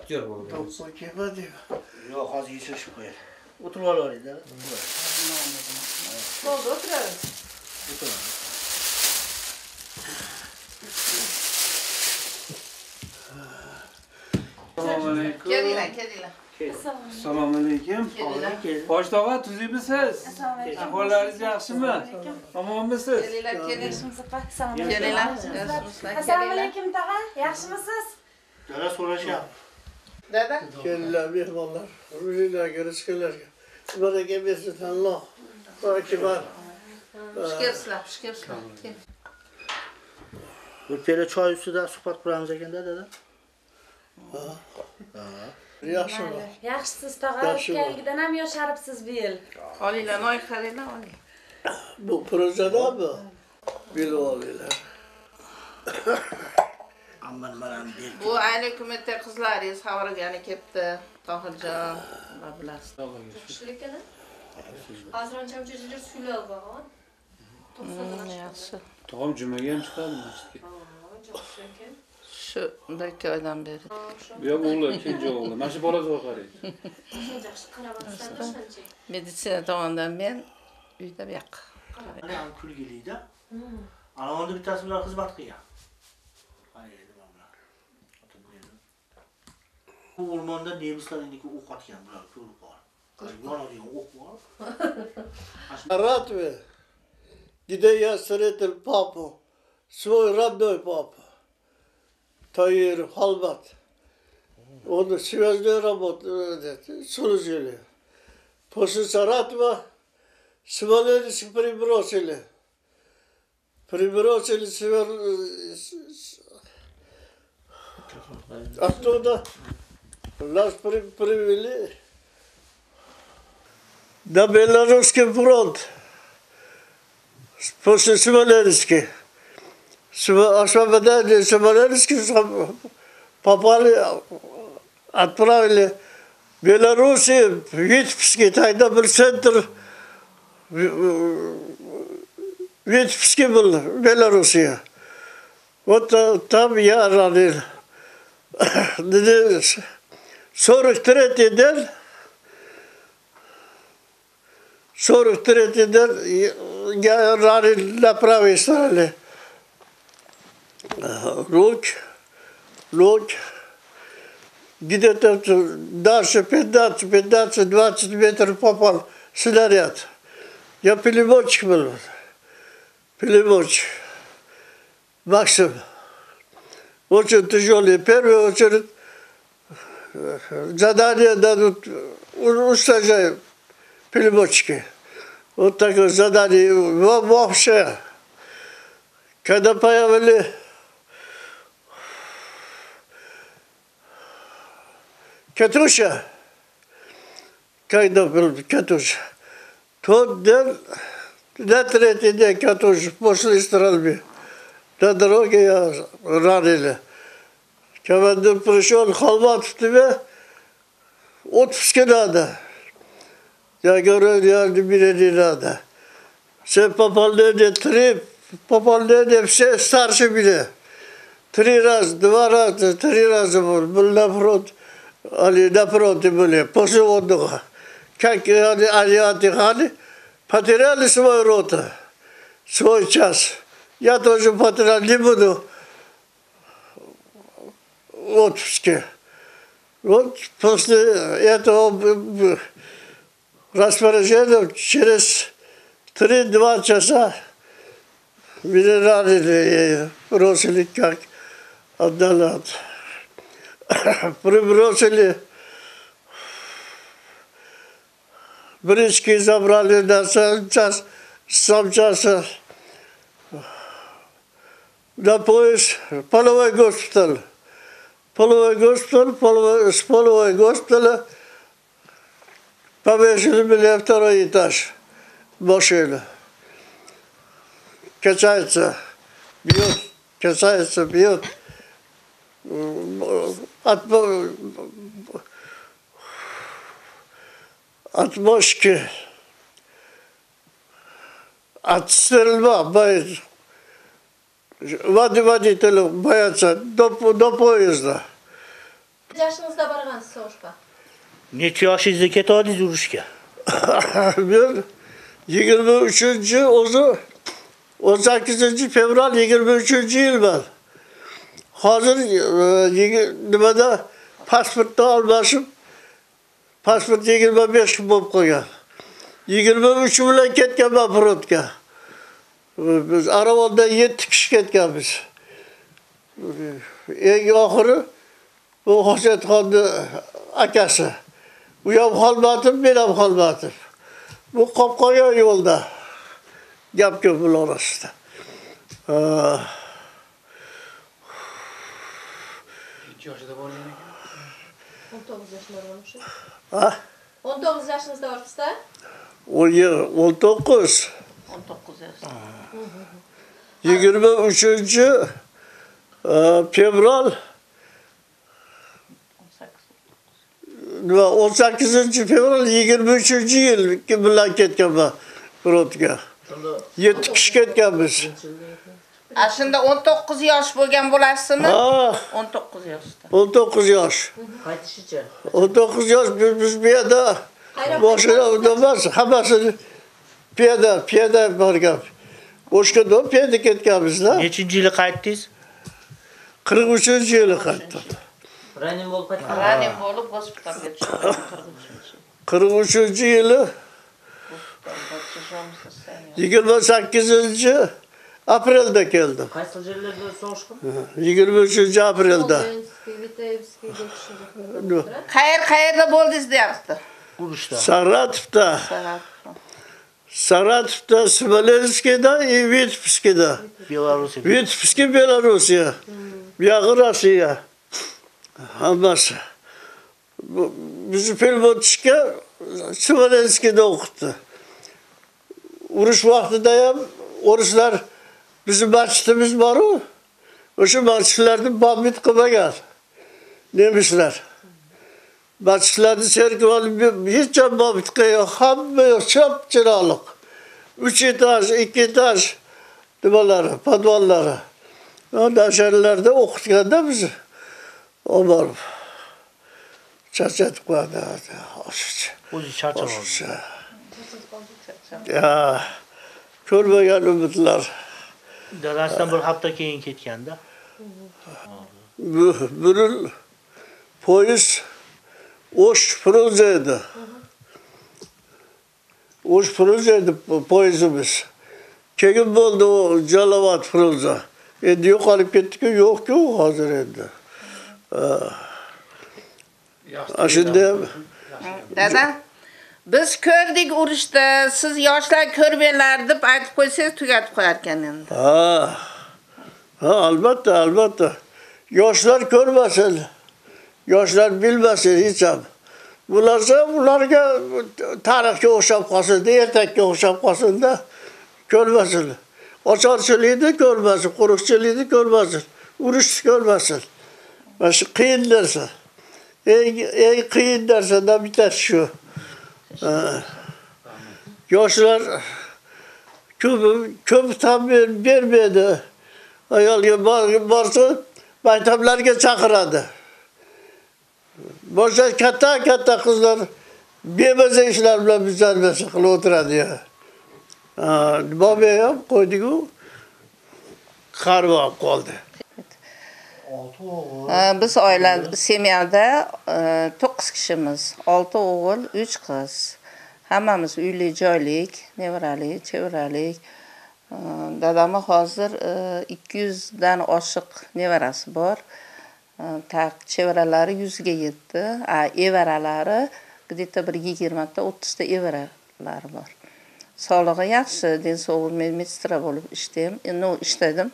aktyor bu. Topu kime diyor? Yok az geçirişip koyar. Otur var orada. Oldu oturalım. Selamünaleyküm. Kediler, kediler. Selamünaleyküm. Kediler. Hoş dava tuzu misiniz? Ahvallarınız yaxshimi? Omonmisiz? Kediler, kediler. Assalomu Kediler. alaykum tog'a, yaxshimisiz? Dara soracağım. Dada. Gelirler mehmanlar. Ürünler görüşkelerge. Baraka versin Allah. Baraka var. Pishkepsizlar, pishkepsizlar. Bir pere choy ustida suhbat quramiz ekanda dada. Yaxşı mı? Yaxshisiz tog'a, Yaxshi bor. o'tgangidan ham yosharibsiz bu yil. Olinglar, noy qaranglar, oling. Bu projede mi? Bilib olinglar. Amman maram ber. Bu ayni hukumatda qizlaringiz xabargani kelibdi. Tohirjon va bilasiz. Yaxshilikana. Hozir ancha juda suylar bor. Yaxshi. Tog'am jumaga ham chiqadi masjidga. Yaxshi ekan. Shu 1-2 oydan beri. Bu ham o'g'li, ikkinchi o'g'li. Mana shu bolaga qaraydi. Yaxshi qarabsan, qancha. Meditsina tomonidan men uyda bu yoq. Ana kulgiliydi. Ana onda bittasi bilan xizmat qilgan. Haydi mana. Bu o'rmonda nemislarniki o'q otgan bular ko'rib bor. Yoradigan o'q bor. Ратве, где я встретил папу, свой родной папу, Таир Халбат. Он связной работает, служили. После Саратова Смоленск прибросили. Прибросили оттуда нас привели на Белорусский фронт. После Смоленска. Освободили Смоленск, попали, отправили в Белоруссию, в Витебский, тогда был центр, Витебский был, Белоруссия. Вот там я ранил. 43-й день, 43-й день я ранил на правой стороне. Луч. Где-то дальше 15-20 метров попал снаряд. Я переводчик был. Переводчик. Максим. Очень тяжелый. В первую очередь задание дадут устражаем переводчики. Вот такое задание. Вообще. Когда появили Катюша, когда был Катюша, тот день, на третий день Катюша после стрельбы, на дороге я ранили. Командир пришел, Халматов тебе, отпуска надо. Я говорю, мне не надо. Все пополнения, 3 пополнения, все старше меня. 3 раза, 2 раза, 3 раза был на фронт. Они на фронте были, после отдыха. Как они отдыхали, потеряли свою роту, свой час. Я тоже потерял, не буду в отпуске. Вот после этого распоряжения через 3-2 часа меня ранили, бросили как отдалят. Прибросили, брички забрали на сам час на поезд, половой госпиталь. Половой госпиталь, с половой госпиталя повесили меня 2-й этаж машина. Качается, бьет, качается, бьет. От мошки, от стрельба боится. Водители боятся до поезда. Yaşınızda barğansız soğuşqa? Neçə yaşınızda ketdiniz urushga? Ben 23. ozu 18. fevral 23. yıl ben. Hazır nimada pasportda almışım. Pasport 25 gün bo'lib qolgan. 23 bilan ketgan ben frontga. Biz Aravalda 7 kishi ketganmiz. Eng oxiri bu Hojatxonni akasi. Bu ham qolmadim, men ham qolmadim. Bu qolib qolgan yo'lda. Gap ko'p bular orasida. Neçə yaşında bo'lgan ekan? 19 yaşında olmuş. Ha? 19 yaşınızda ortasida? 19. 19 yaşında. 23. Fevral 18. fevral 23. yıl bilan ketgan ben frontga. 7 kishi ketganmiz. Aslında 19 yaş bo'lgan bo'lasizmi? Ha, 19 yaşda. 19 yosh. Qaytishicha. 19 yosh biz bu yerda boshqa emas, hammasini piyoda borgan. O'shga piyoda ketganmiz-da. Nechinchi yili qaytdingiz? 43-yili qaytdim. Ranin bo'lib qaytdingiz? Ranin bo'lib gospitalga tushdim. 43-yili 28 aprelda keldim. Qaysi yerlarda so'shqim? 23 aprelda. Qayerda bo'ldingiz deyapti? Urushda. Saratovda, Smolenskda, Vitebskda. Belarusda. Vitebsk Belorussiya. Buyog'i Rossiya. Hammasi. Bizni film o'tishga Smolenskda o'qitdi. Urush vaqtida ham o'rislar bizim masjidimiz var-ku. O'sha masjidlarni bombit qilmagan. Nemislar. Masjidlarni serklarni hech ham bombit qilgan. Hamma chop chiroqliq. 3 etaj, 2 etaj nimalari, podvallari. O'shalarda o'qitganda bizni. Omar charchatib qo'yadi. O'zi charchab Ya, ko'rmagan umidlar. Dadasidan bir hafta keyin ketganda. Bir yil poyezd O'sh Frunze edi. O'sh Frunze edi poyezdimiz. Keyin bo'ldi o Jalovat Frunze. Endi yo'qolib ketdi-ku, yo'q-ku hozir endi. Shunda Dada, biz ko'rdik urushda, siz yoshlar ko'rmanglar deb aytib qo'ysangiz tugatib qo'yar ekan endi. Ha, albatta. Yoshlar ko'rmasin. Yoshlar bilmasin hech ham. Ularga tarixga o'xshab qolsin, ertakka o'xshab qolsin-da, ko'rmasin. Ocharchilikni ko'rmasin, qo'riqchilikni ko'rmasin, urushni ko'rmasin. Mana shu qiyin narsa. Eng qiyin narsadan bittasi shu. Yoshlar ko'p tam bermaydi. Ayolga borsa maktablarga chaqiradi. Boshqa katta qizlar bemaza ishlar bilan bizarmasa qilib o'tiradi ya. Boboy ham qo'ydi-ku, qarib olib qoldi. Biz oila semyada 9 kishimiz. 6 o'g'il, 3 qiz. Hammamiz uyli joylik, nevaralik, chevaralik. Dadamni hozir 200 dan oshiq nevarasi bor. Chevaralari 100 ga yetdi. Evaralari где-то bir 20 ta 30 ta evaralari bor. Sog'lig'i yaxshi, densog'im meditsina bo'lib ishladim.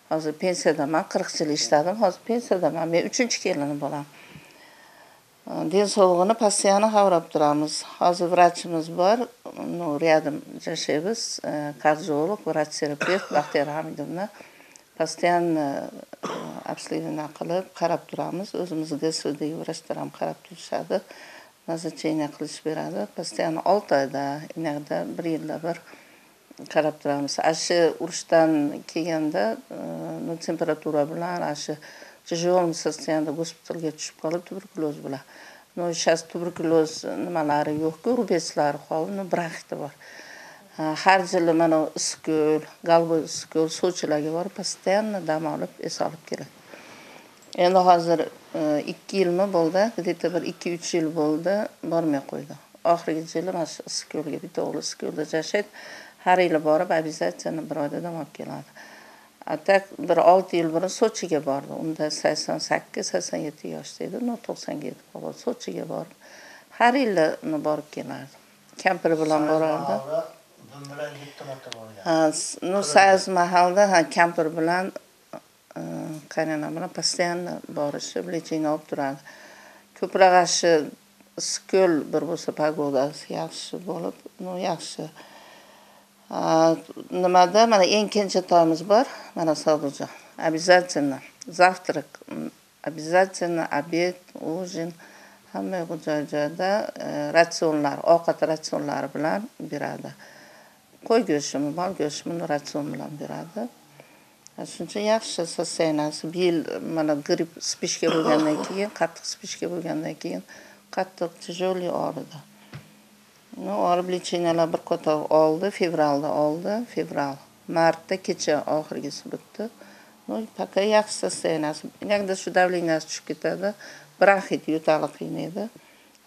Hozir pensiyadaman, 40 yil ishladim. Hozir pensiyadaman. Men 3-kelini bo'laman. Densog'lig'ini постоянно qavrab turamiz. Hozir vrachimiz bor. Rядом yashaymiz. Kardiolog, vrach-terapevt Baxtiyor Hamidovna постоянно обследование qilib, qarab turamiz. O'zimizga sudagi vrachlar ham qarab turishadi. Назначение qilish beradi. Постоянно 6 oyda, inaqda 1 yilda bir qarab turamiz. Ashi urushdan kelganda temperatura bilan, ashi tijolni sotsialda gospitalga tushib qolib tuberkuloz bilan. No, сейчас tuberkuloz nimalari yo'q-ku, rubeslari qoldi, bronxiti bor. Har yili mana iskul, galboy iskul, Sochilarga borib, постоянно dam olib, es olib keladi. Endi hozir 2 yilmi bo'ldi, где-то bir 2-3 yil bo'ldi, bormay qo'ydi. Oxirgi yili mana shu iskulga, bitta o'g'li iskulda yashaydi. Har yili borib, обязательно bir oyda dam olib keladi. Atak bir 6 yil burun Sochiga bordi. Unda 88-87 yoshda edi, no 90ga yetib qoldi. Sochiga borib, har yili borib kelardi. Kampir bilan borardi. Bun bilan 7 marta borgan. No, sayz mahalda kampir bilan qaynonam bilan постоянно borishib, lechini olib turadi. Ko'proq ashi iskul bir bo'lsa pagodasi yaxshi bo'lib, no yaxshi. Nimada mana eng kenja toyimiz bor, mana Sodiqjon. Обязательно завтрак, обязательно обед, ужин, hamma joy-joyda ratsionlar, ovqat ratsionlari bilan beradi. Qo'y go'shtimi, mol go'shtimi ratsion bilan beradi. Shuncha yaxshi sotsialnasi bir yil mana grip spishka bo'lgandan keyin, qattiq spishka bo'lgandan keyin qattiq tijoliy og'ridi. No, olib lechinalar bir qator oldi, fevralda oldi, fevral. Martda kecha oxirgisi bitdi. No, пока yaxshi sotsialnasi. Inogda shu davleniyasi tushib ketadi. Bronxit yo'tali qiynaydi.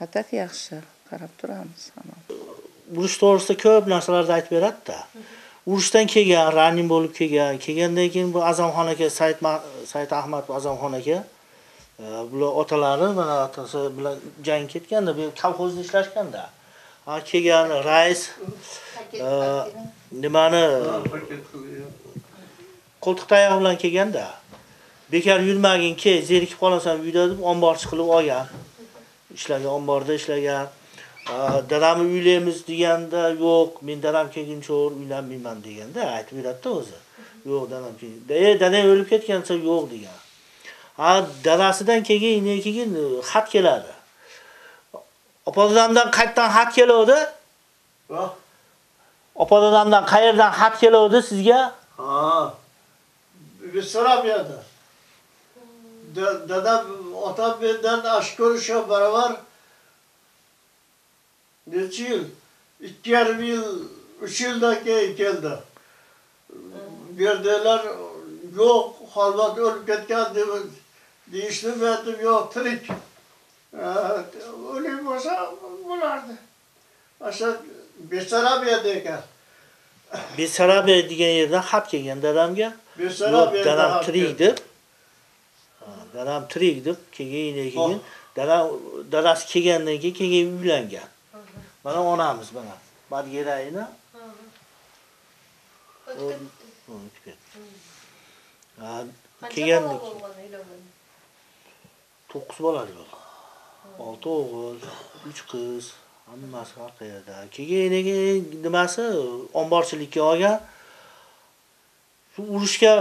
Atak yaxshi, qarab turamiz hamon. Urush to'g'risida ko'p narsalarni aytib beradi-da. Urushdan kelgan, ranning bo'lib kelgandan keyin bu Azamxon aka, Said Ahmadov Azamxon aka, bular otalari mana otasi bilan jang ketganda, bu kolxozda ishlashganda. Kelgan rais nimani qo'ltiq tayog'i bilan kelganda, bekor yurmagin, zerikib qolasan uyda deb omborchi qilib olgan. Ishlagan, omborda ishlagan. Dadamni uylaymiz deganda, yo'q, men dadam kelguncha uylanmayman deganda aytib beradi-da o'zi. Yo'q, dadam kelgan. Dadang o'lib ketgansa yo'q degan. Dadasidan keyin xat keladi. Opa-dadamdan qayerdan xat keladi? Opa-dadamdan qayerdan xat keladi sizga? Bessarabiyada. Dadam otam mendan ash ko'rishga baravar necha yil? 2,5 yil, 3 yildan keyin keldi. Berdilar, yo'q, holvat o'lib ketgan deyishdi, men aytdim, yo'q, tirik. O'lik bo'lsa bo'lardi. O'sha Bessarabiyada ekan. Bessarabiya degan yerdan xat kelgan dadamga. Bessarabiyada dadam tirik deb. Dadam tirik deb keyin dadasi kelgandan keyin uylangan. Mana onamiz mana. Badgerayni. Kelgandan 9 bolali bo'ldi. 6 o'g'il, 3 qiz, hammasi har qayerda. Keyin nimasi omborchilikka olgan. Shu urushga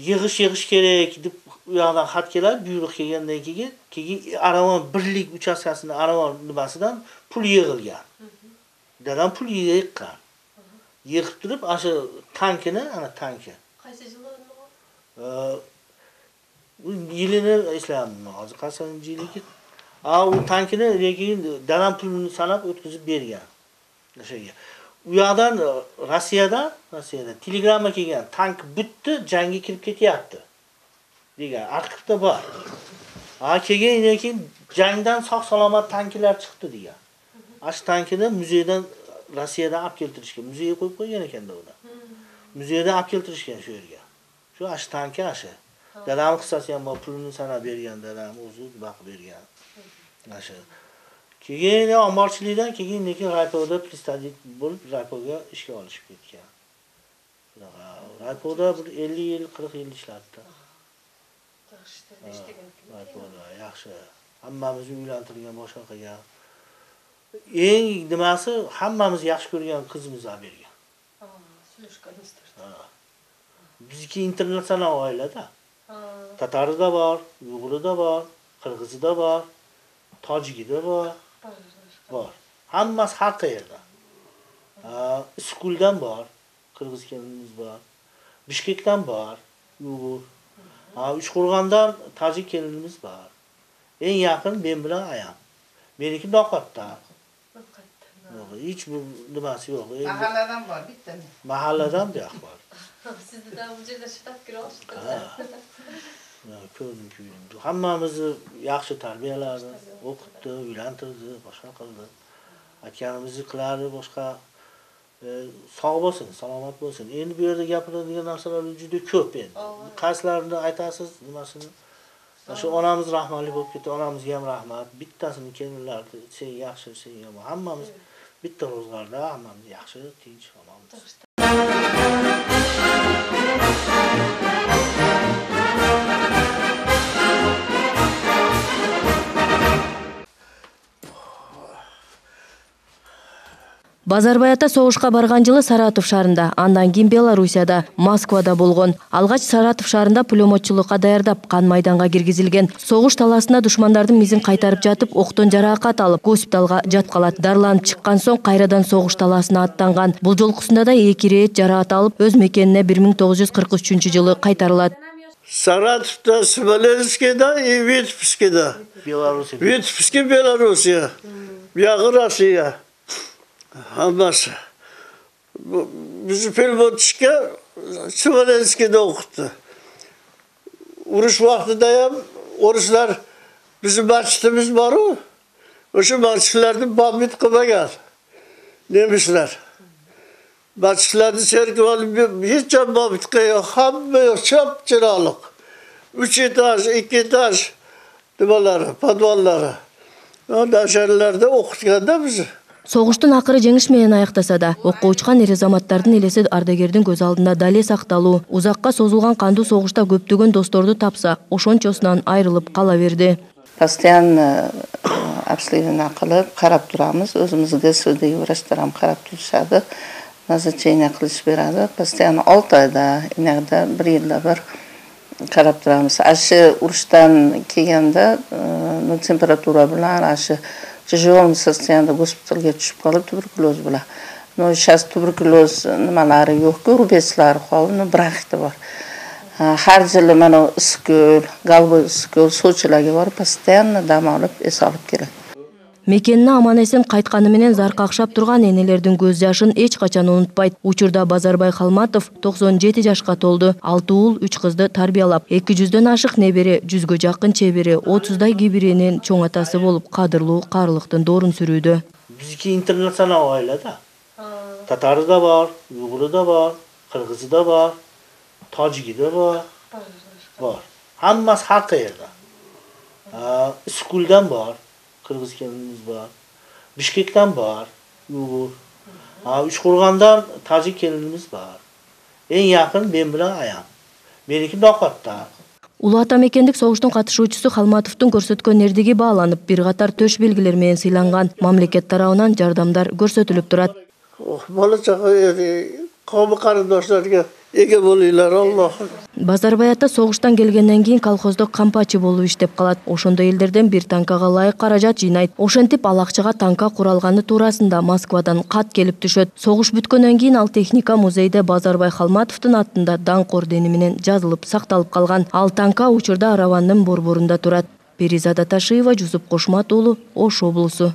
yig'ish kerak deb u yoqdan xat keladi, buyruq kelgandan keyin Aravon birlik uchastkasini Aravon nimasidan pul yig'ilgan. Dadam pul yig'gan. Yig'ib turib, o'sha tankini, ana tanki. Qaysi yilda? Yilini eslayapman hozir, qancha yiliki. U tankini lekin dadam pulini sanab o'tkazib bergan. O'shaga. U yoqdan Rossiyadan telegramma kelgan, tank bitdi, jangga kirib ketyapti degan arxivda bor. Keyin jangdan sog'-salomat tanklar chiqdi degan. Shu tankini muzeydan Rossiyadan olib keltirishgan, muzeyga qo'yib qo'ygan ekanda uni. Muzeydan olib keltirishgan shu yerga. Shu tanki ashi. Dadam qissasi ham bor, pulini sanab bergan dadam, o'zi baqib bergan. Ashi. Keyin omborchilikdan keyin lekin raypoda pristavnik bo'lib, raypoga ishga olishib ketgan. Raypoda bir 50 yil, 40 yil ishlatdi. Raypoda yaxshi. Hammamizni uylantirgan, boshqa qilgan. Eng nimasi hammamiz yaxshi ko'rgan qizimizni olib bergan. Bizniki internasional oilada. Tatarida bor, Uyg'urida bor, Qirg'izida bor, Tojikida bor. Hammasi har qayerda. Iskuldan bor, Qirg'iz kelinimiz bor. Bishkekdan bor, Uyg'ur. Uchqo'rg'ondan tojik kelinimiz bor. Eng yaqin men bilan ayam. Meniki Noqotda. Hiç bu nimasi yo'q. Mahalladan bor, bittami? Mahalladan bu yoq bor. Sizni da bu yerda shtab kirib Ko'rdim. Hammamizni yaxshi tarbiyaladi, o'qitdi, uylantirdi, boshqa qildi. Akamimizni qiladi, boshqa sog' bo'lsin, salomat bo'lsin. Endi bu yerda gapiradigan narsalar juda ko'p endi. Qaysilarini aytasiz, nimasini? Shu onamiz rahmatli bo'lib ketdi, onamizga ham rahmat. Bittasini kelinlarni, sen yaxshi, sen yomon. Hammamiz bitta ro'zg'orda, hammamiz yaxshi, tinch, omonmiz. Базарбай ата согушка барган жылы Саратов шаарында, андан кийин Белоруссияда, Москвада болгон. Алгач Саратов шаарында пулеметчулукка даярдап, кан майданга киргизилген. Согуш таласында душмандардын мизин кайтарып жатып, октон жаракат алып, госпиталга жаткалат. Дарланып чыккан соң кайрадан согуш таласына аттанган. Бул жолкусунда да 2 рет жаракат алып, өз мекенине 1943-жылы кайтарылат. Саратовда, Смоленскийда и Витебскийда. Белоруссия. Витебский, Белоруссия. Бияғы Россия. Hammasi. Bizi Pelmotishga Smolenskiyda o'qitdi. Urush vaqtida ham o'rislar bizni masjidimiz bor-ku. O'sha masjidlarni bombit qilmagan. Nemislar. Masjidlarni cherkovlarni hech ham bombit qilgan, hamma chop-chiroqliq. 3 etaj, 2 etaj nimalari, podvallari. O'shalarda o'qitganda bizni. Согуштун акыры жеңиш менен аяктаса да, окко учкан эр-азаматтардын элеси ардагердин көз алдында дале сакталуу, узакка созулган кандуу согушта көптөгөн досторду тапса, ошончосунан айрылып кала берди. Постоянно обследование кылып, карап турамыз. Өзүбүзгө судый врачтарым карап турушады. Назначение кылып берadi. Постоянно 6 айда, иногда 1 жылда bir карап турамыз. Ашы уруштан келгенде, температура bilan ашы тяжелом состоянии госпиталга түшүп калып туберкулез була. Но сейчас туберкулез нималары жок, рубецлар калды, но брахты бар. Har жылы mana Iskol, Galboy Iskol, Sochilarga borib постоянно дам алып, эс алып келет. Мекенине аман-эсен кайтканы менен зар какшап турган энелердин көз жашын эч качан унутпайт. Учурда Базарбай Халматов 97 жашка толду. 6 уул, 3 кызды тарбиялап, 200дөн ашык небере, 100гө жакын чебери, 30дай кибиринин чоң атасы болуп, кадырлуу каарылыктын доорун сүрүүдө. Bizdeki internasyonal ailede. Tatarı da var, Uygur'u da var, Kırgız'ı da var, Tacik'i de var. Var. Hammasi har qayerda. Iskuldan var, Kırgız kelinimiz var. Bishkekdan var, Uygur. Uchqo'rg'ondan Tojik kelinimiz var. Eng yaqin men bilan ayam. Meniki Noqotda. Улуу ата мекендик согуштун катышуучусу Халматовдун көрсөткөн эрдиги бааланып, бир катар төш белгилер менен сыйланган. Мамлекет тарабынан жардамдар көрсөтүлүп турат. Bola chaqa qavmi qarindoshlarga ega bo'linglar, Alloh. Базарбай ата согуштан келгенден кийин колхоздо кампачы болуп иштеп калат. Ошондой элдерден бир танкага ылайык каражат жыйнайт. Ошентип ал акчага танка куралганы туурасында Москвадан кат келип түшөт. Согуш бүткөндөн кийин ал техника музейде Базарбай Халматовдун аттында даңк ордени менен жазылып сакталып калган. Ал танка учурда Аравандын борборунда турат. Перизада Ташиева, Жусуп Кошмат уулу, Ош облусу.